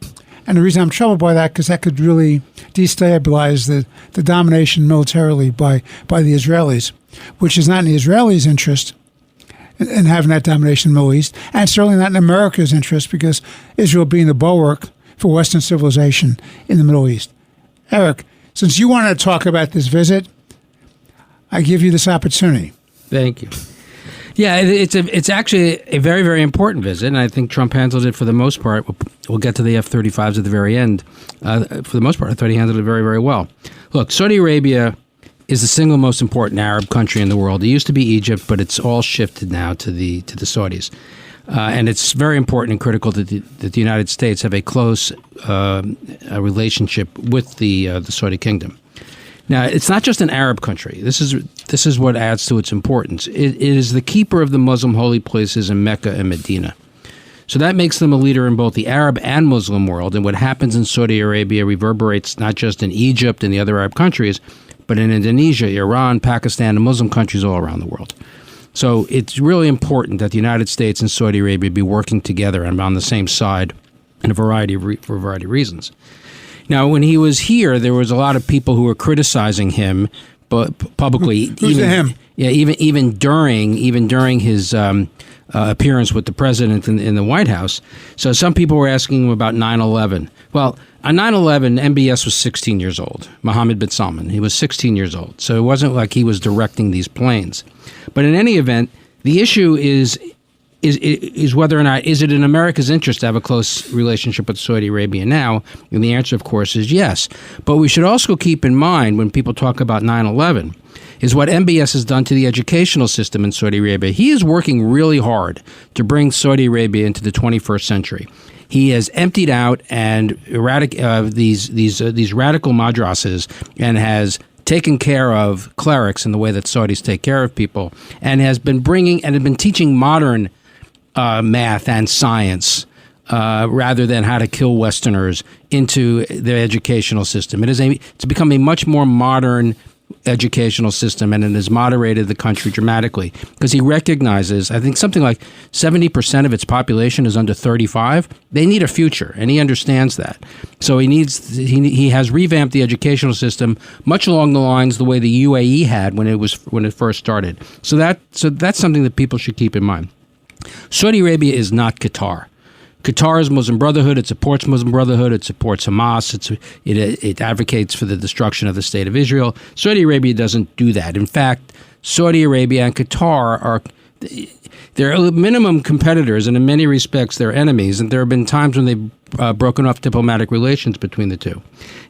And the reason I'm troubled by that, because that could really destabilize the domination militarily by the Israelis, which is not in the Israelis' interest in having that domination in the Middle East, and certainly not in America's interest, because Israel being the bulwark for Western civilization in the Middle East. Eric, since you want to talk about this visit, I give you this opportunity. Thank you. Yeah, it's actually a very, very important visit, and I think Trump handled it for the most part. We'll get to the F-35s at the very end. For the most part, I thought he handled it very, very well. Look, Saudi Arabia is the single most important Arab country in the world. It used to be Egypt, but it's all shifted now to the Saudis. And it's very important and critical that the United States have a close relationship with the Saudi kingdom. Now, it's not just an Arab country. This is what adds to its importance. It is the keeper of the Muslim holy places in Mecca and Medina. So that makes them a leader in both the Arab and Muslim world. And what happens in Saudi Arabia reverberates not just in Egypt and the other Arab countries, but in Indonesia, Iran, Pakistan, and Muslim countries all around the world. So it's really important that the United States and Saudi Arabia be working together and on the same side for a variety of reasons. Now, when he was here, there was a lot of people who were criticizing him, but publicly. Who's him? Yeah, even during his appearance with the president in the White House. So some people were asking him about 9/11. Well, on 9/11, MBS was 16 years old. Mohammed bin Salman, he was 16 years old. So it wasn't like he was directing these planes. But in any event, the issue is whether or not, is it in America's interest to have a close relationship with Saudi Arabia now? And the answer, of course, is yes. But we should also keep in mind when people talk about 9/11 is what MBS has done to the educational system in Saudi Arabia. He is working really hard to bring Saudi Arabia into the 21st century. He has emptied out and these radical madrasas and has taken care of clerics in the way that Saudis take care of people, and has been bringing and have been teaching modern math and science rather than how to kill Westerners into the educational system. It's become a much more modern educational system, and it has moderated the country dramatically because he recognizes, I think something like 70% of its population is under 35. They need a future, and he understands that. So he has revamped the educational system much along the lines the way the UAE had when it first started. So that's something that people should keep in mind. Saudi Arabia is not Qatar. Qatar is Muslim Brotherhood. It supports Muslim Brotherhood. It supports Hamas. It advocates for the destruction of the State of Israel. Saudi Arabia doesn't do that. In fact, Saudi Arabia and Qatar they're minimum competitors, and in many respects they're enemies. And there have been times when they've broken off diplomatic relations between the two.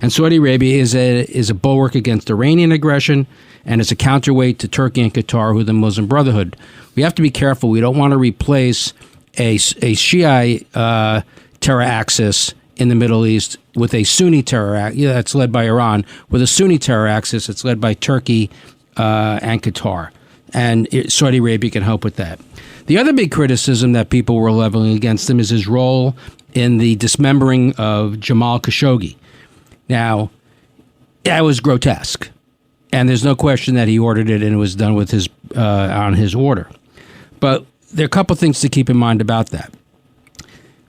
And Saudi Arabia is a bulwark against Iranian aggression, and it's a counterweight to Turkey and Qatar, who are the Muslim Brotherhood. We have to be careful. We don't want to replace a Shiite terror axis in the Middle East with a Sunni terror axis that's led by Iran, with a Sunni terror axis that's led by Turkey and Qatar. And Saudi Arabia can help with that. The other big criticism that people were leveling against him is his role in the dismembering of Jamal Khashoggi. Now, that was grotesque. And there's no question that he ordered it, and it was done with on his order. But there are a couple things to keep in mind about that.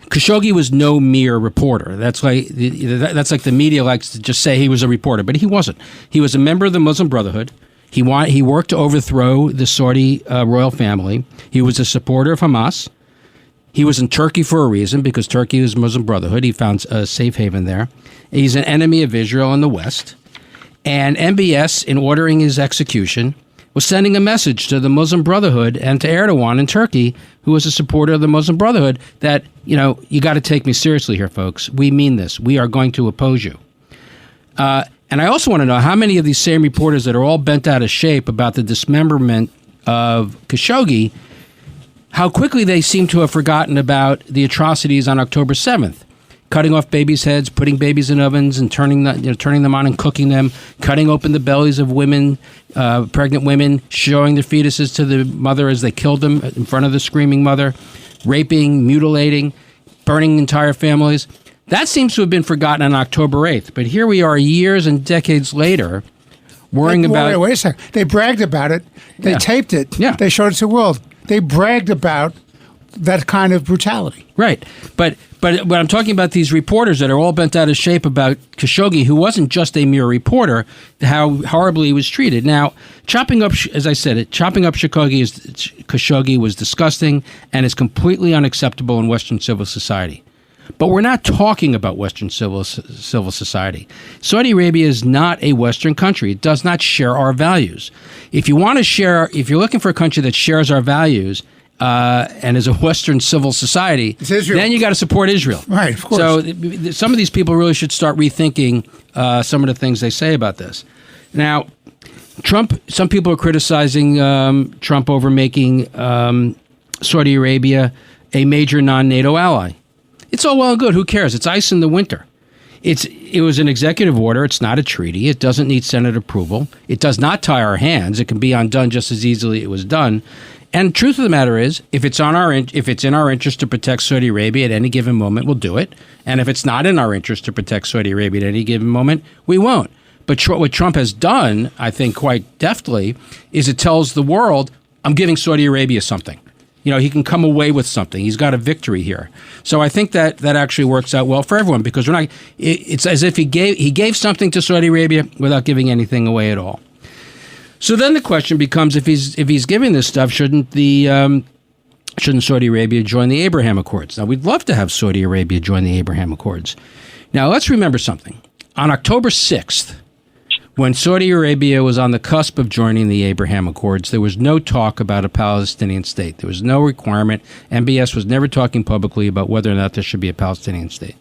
Khashoggi was no mere reporter. That's like the media likes to just say he was a reporter, but he wasn't. He was a member of the Muslim Brotherhood. He worked to overthrow the Saudi royal family. He was a supporter of Hamas. He was in Turkey for a reason, because Turkey is Muslim Brotherhood. He found a safe haven there. He's an enemy of Israel in the West. And MBS, in ordering his execution, was sending a message to the Muslim Brotherhood and to Erdogan in Turkey, who was a supporter of the Muslim Brotherhood, that, you got to take me seriously here, folks. We mean this. We are going to oppose you. And I also want to know how many of these same reporters that are all bent out of shape about the dismemberment of Khashoggi, how quickly they seem to have forgotten about the atrocities on October 7th. Cutting off babies' heads, putting babies in ovens and turning them on and cooking them, cutting open the bellies of women, pregnant women, showing their fetuses to the mother as they killed them in front of the screaming mother, raping, mutilating, burning entire families. That seems to have been forgotten on October 8th. But here we are years and decades later worrying about... Wait a second. They bragged about it. They taped it. Yeah. They showed it to the world. They bragged about that kind of brutality. Right. But when I'm talking about these reporters that are all bent out of shape about Khashoggi, who wasn't just a mere reporter, how horribly he was treated. Now, chopping up Khashoggi was disgusting and is completely unacceptable in Western civil society. But we're not talking about Western civil society. Saudi Arabia is not a Western country. It does not share our values. If you're looking for a country that shares our values, and is a Western civil society, then you got to support Israel. Right, of course. So some of these people really should start rethinking some of the things they say about this. Now, Trump, some people are criticizing Trump over making Saudi Arabia a major non-NATO ally. It's all well and good. Who cares? It's ice in the winter. It was an executive order. It's not a treaty. It doesn't need Senate approval. It does not tie our hands. It can be undone just as easily it was done. And the truth of the matter is, if it's in our interest to protect Saudi Arabia at any given moment, we'll do it. And if it's not in our interest to protect Saudi Arabia at any given moment, we won't. But what Trump has done, I think quite deftly, is it tells the world, I'm giving Saudi Arabia something. He can come away with something. He's got a victory here. So I think that actually works out well for everyone, because it's as if he gave something to Saudi Arabia without giving anything away at all. So then the question becomes, if he's giving this stuff, shouldn't the shouldn't Saudi Arabia join the Abraham Accords? Now, we'd love to have Saudi Arabia join the Abraham Accords. Now, let's remember something. On October 6th, when Saudi Arabia was on the cusp of joining the Abraham Accords, there was no talk about a Palestinian state. There was no requirement. MBS was never talking publicly about whether or not there should be a Palestinian state.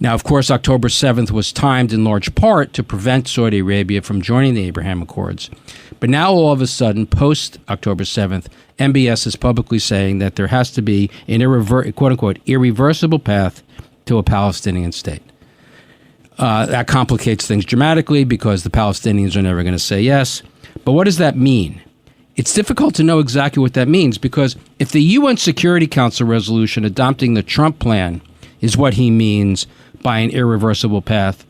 Now, of course, October 7th was timed in large part to prevent Saudi Arabia from joining the Abraham Accords. But now, all of a sudden, post-October 7th, MBS is publicly saying that there has to be an quote-unquote irreversible path to a Palestinian state. That complicates things dramatically because the Palestinians are never going to say yes. But what does that mean? It's difficult to know exactly what that means because if the UN Security Council resolution adopting the Trump plan is what he means by an irreversible path,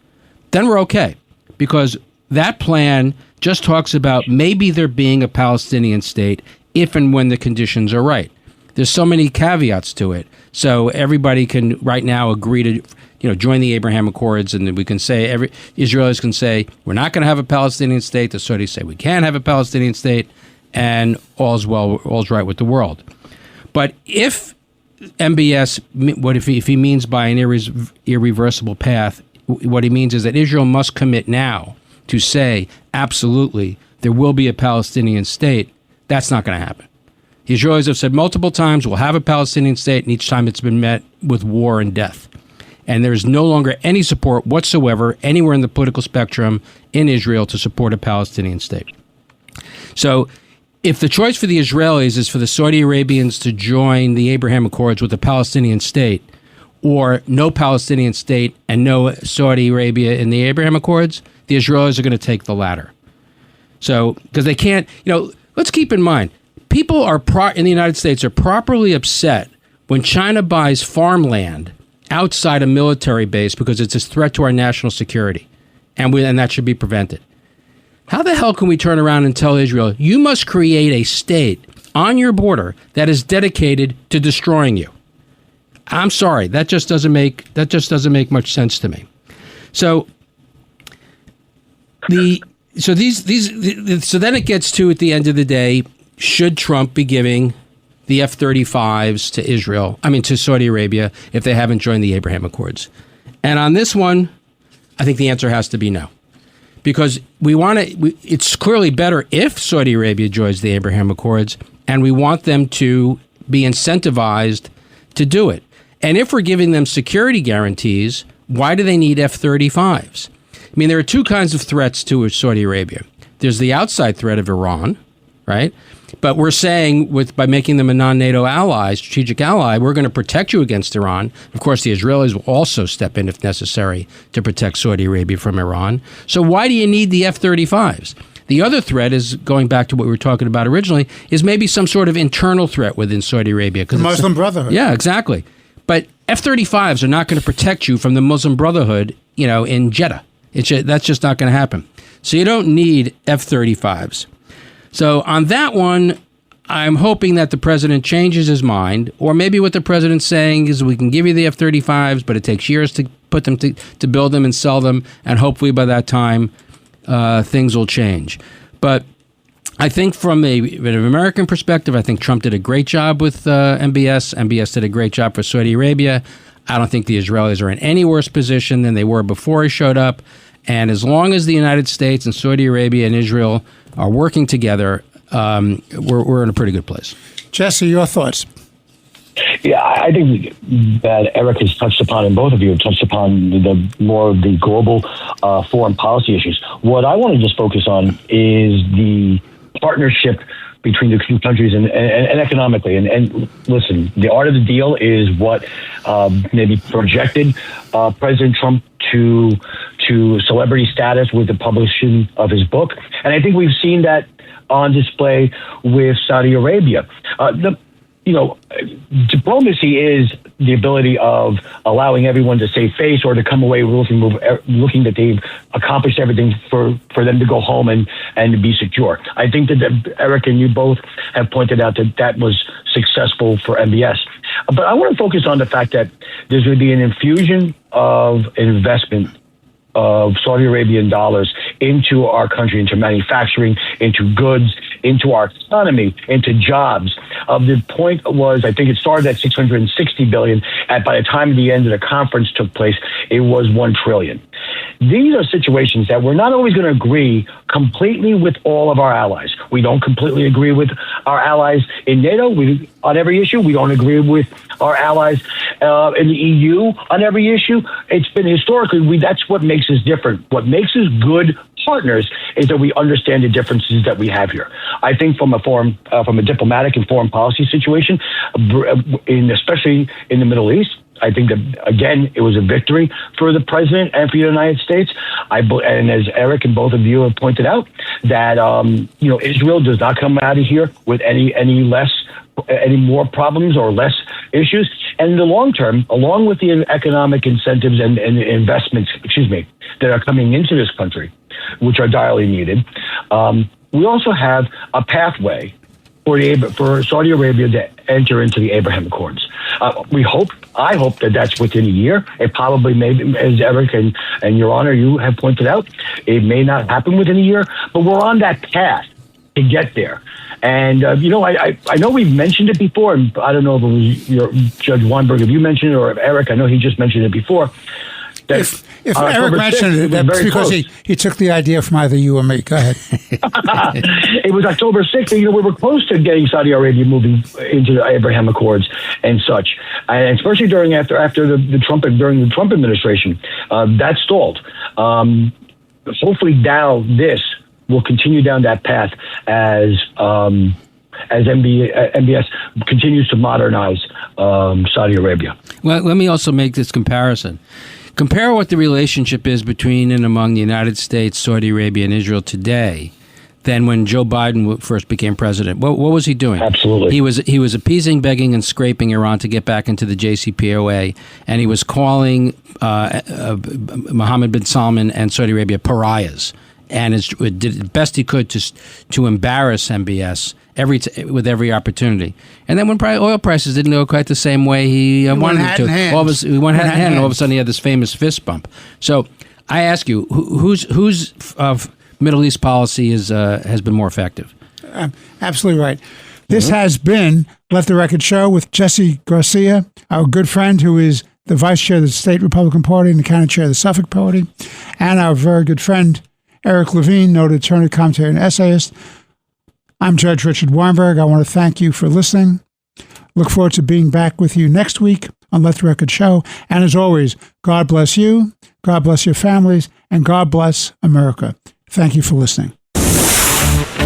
then we're okay. Because that plan just talks about maybe there being a Palestinian state if and when the conditions are right. There's so many caveats to it. So everybody can right now agree to join the Abraham Accords, and we can say, Israelis can say, we're not going to have a Palestinian state. The Saudis say we can have a Palestinian state, and all's right with the world. But if MBS, if he means by an irreversible path, what he means is that Israel must commit now to say, absolutely, there will be a Palestinian state, that's not going to happen. The Israelis have said multiple times, we'll have a Palestinian state, and each time it's been met with war and death. And there's no longer any support whatsoever anywhere in the political spectrum in Israel to support a Palestinian state. So if the choice for the Israelis is for the Saudi Arabians to join the Abraham Accords with a Palestinian state, or no Palestinian state and no Saudi Arabia in the Abraham Accords, the Israelis are going to take the latter. So, because they can't, let's keep in mind, people in the United States are properly upset when China buys farmland outside a military base because it's a threat to our national security, and that should be prevented. How the hell can we turn around and tell Israel, you must create a state on your border that is dedicated to destroying you? I'm sorry, that just doesn't make much sense to me. So so then it gets to, at the end of the day, should Trump be giving the F-35s to Saudi Arabia if they haven't joined the Abraham Accords? And on this one, I think the answer has to be no. Because it's clearly better if Saudi Arabia joins the Abraham Accords, and we want them to be incentivized to do it. And if we're giving them security guarantees, why do they need F-35s? I mean, there are two kinds of threats to Saudi Arabia. There's the outside threat of Iran, right? But we're saying by making them a non-NATO ally, strategic ally, we're going to protect you against Iran. Of course, the Israelis will also step in if necessary to protect Saudi Arabia from Iran. So why do you need the F-35s? The other threat is, going back to what we were talking about originally, is maybe some sort of internal threat within Saudi Arabia. The Muslim Brotherhood. Yeah, exactly. But F-35s are not going to protect you from the Muslim Brotherhood, in Jeddah. That's just not going to happen. So you don't need F-35s. So on that one, I'm hoping that the president changes his mind, or maybe what the president's saying is we can give you the F-35s, but it takes years to put them to build them and sell them, and hopefully by that time things will change. But I think from an American perspective, I think Trump did a great job with MBS. MBS did a great job for Saudi Arabia. I don't think the Israelis are in any worse position than they were before he showed up. And as long as the United States and Saudi Arabia and Israel are working together, we're in a pretty good place. Jesse, your thoughts? Yeah, I think that Eric has touched upon, and both of you have touched upon the more of the global foreign policy issues. What I want to just focus on is the partnership between the two countries and economically. And listen, the art of the deal is what maybe projected President Trump to celebrity status with the publishing of his book. And I think we've seen that on display with Saudi Arabia. Diplomacy is the ability of allowing everyone to save face or to come away looking that they've accomplished everything for them to go home and to be secure. I think that Eric and you both have pointed out that was successful for MBS. But I want to focus on the fact that there's going to be an infusion of investment of Saudi Arabian dollars into our country, into manufacturing, into goods, into our economy, into jobs. The point was, I think it started at $660 billion, and by the time the end of the conference took place, it was $1 trillion. These are situations that we're not always going to agree completely with all of our allies. We don't completely agree with our allies in NATO on every issue. We don't agree with our allies in the EU on every issue. It's been historically, that's what makes us different. What makes us good partners is that we understand the differences that we have here. I think from a diplomatic and foreign policy situation, especially in the Middle East, I think that, again, it was a victory for the president and for the United States. And as Eric and both of you have pointed out, that Israel does not come out of here with any more problems or less issues. And in the long term, along with the economic incentives and investments, that are coming into this country, which are direly needed, we also have a pathway for Saudi Arabia to enter into the Abraham Accords. I hope that that's within a year. It probably may, as Eric and Your Honor, you have pointed out, it may not happen within a year, but we're on that path to get there. And, I know we've mentioned it before, and I don't know if it was Judge Weinberg, if you mentioned it, or if Eric, I know he just mentioned it before. If Eric mentioned it, that's because he took the idea from either you or me. Go ahead. It was October 6th. We were close to getting Saudi Arabia moving into the Abraham Accords and such, and especially during the Trump administration, that stalled. Hopefully, now this will continue down that path as MBS continues to modernize Saudi Arabia. Well, let me also make this comparison. Compare what the relationship is between and among the United States, Saudi Arabia, and Israel today than when Joe Biden first became president. What was he doing? Absolutely. He was appeasing, begging, and scraping Iran to get back into the JCPOA, and he was calling Mohammed bin Salman and Saudi Arabia pariahs, and did the best he could to embarrass MBS with every opportunity. And then when oil prices didn't go quite the same way he wanted them to, he went hand in hand, and all of a sudden he had this famous fist bump. So I ask you, whose Middle East policy has been more effective? Absolutely right. This has been Let the Record Show with Jesse Garcia, our good friend who is the vice chair of the state Republican Party and the county chair of the Suffolk Party, and our very good friend Eric Levine, noted attorney, commentator, and essayist. I'm Judge Richard Weinberg. I want to thank you for listening. Look forward to being back with you next week on Let the Record Show. And as always, God bless you, God bless your families, and God bless America. Thank you for listening.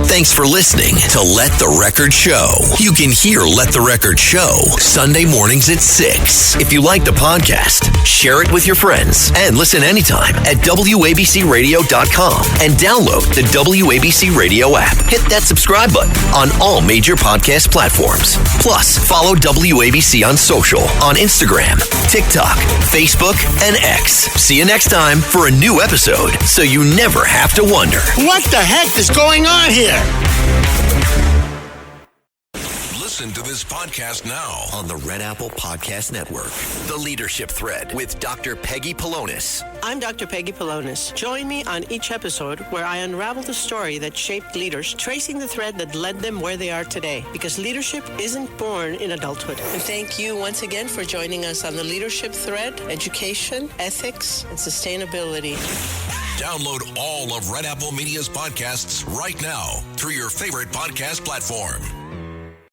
Thanks for listening to Let the Record Show. You can hear Let the Record Show Sunday mornings at 6. If you like the podcast, share it with your friends and listen anytime at WABCRadio.com and download the WABC Radio app. Hit that subscribe button on all major podcast platforms. Plus, follow WABC on social on Instagram, TikTok, Facebook, and X. See you next time for a new episode so you never have to wonder, what the heck is going on here? Listen to this podcast now on the Red Apple Podcast Network. The Leadership Thread with Dr. Peggy Polonis. I'm Dr. Peggy Polonis. Join me on each episode where I unravel the story that shaped leaders, tracing the thread that led them where they are today. Because leadership isn't born in adulthood. And thank you once again for joining us on the Leadership Thread, education, ethics, and sustainability. Download all of Red Apple Media's podcasts right now through your favorite podcast platform.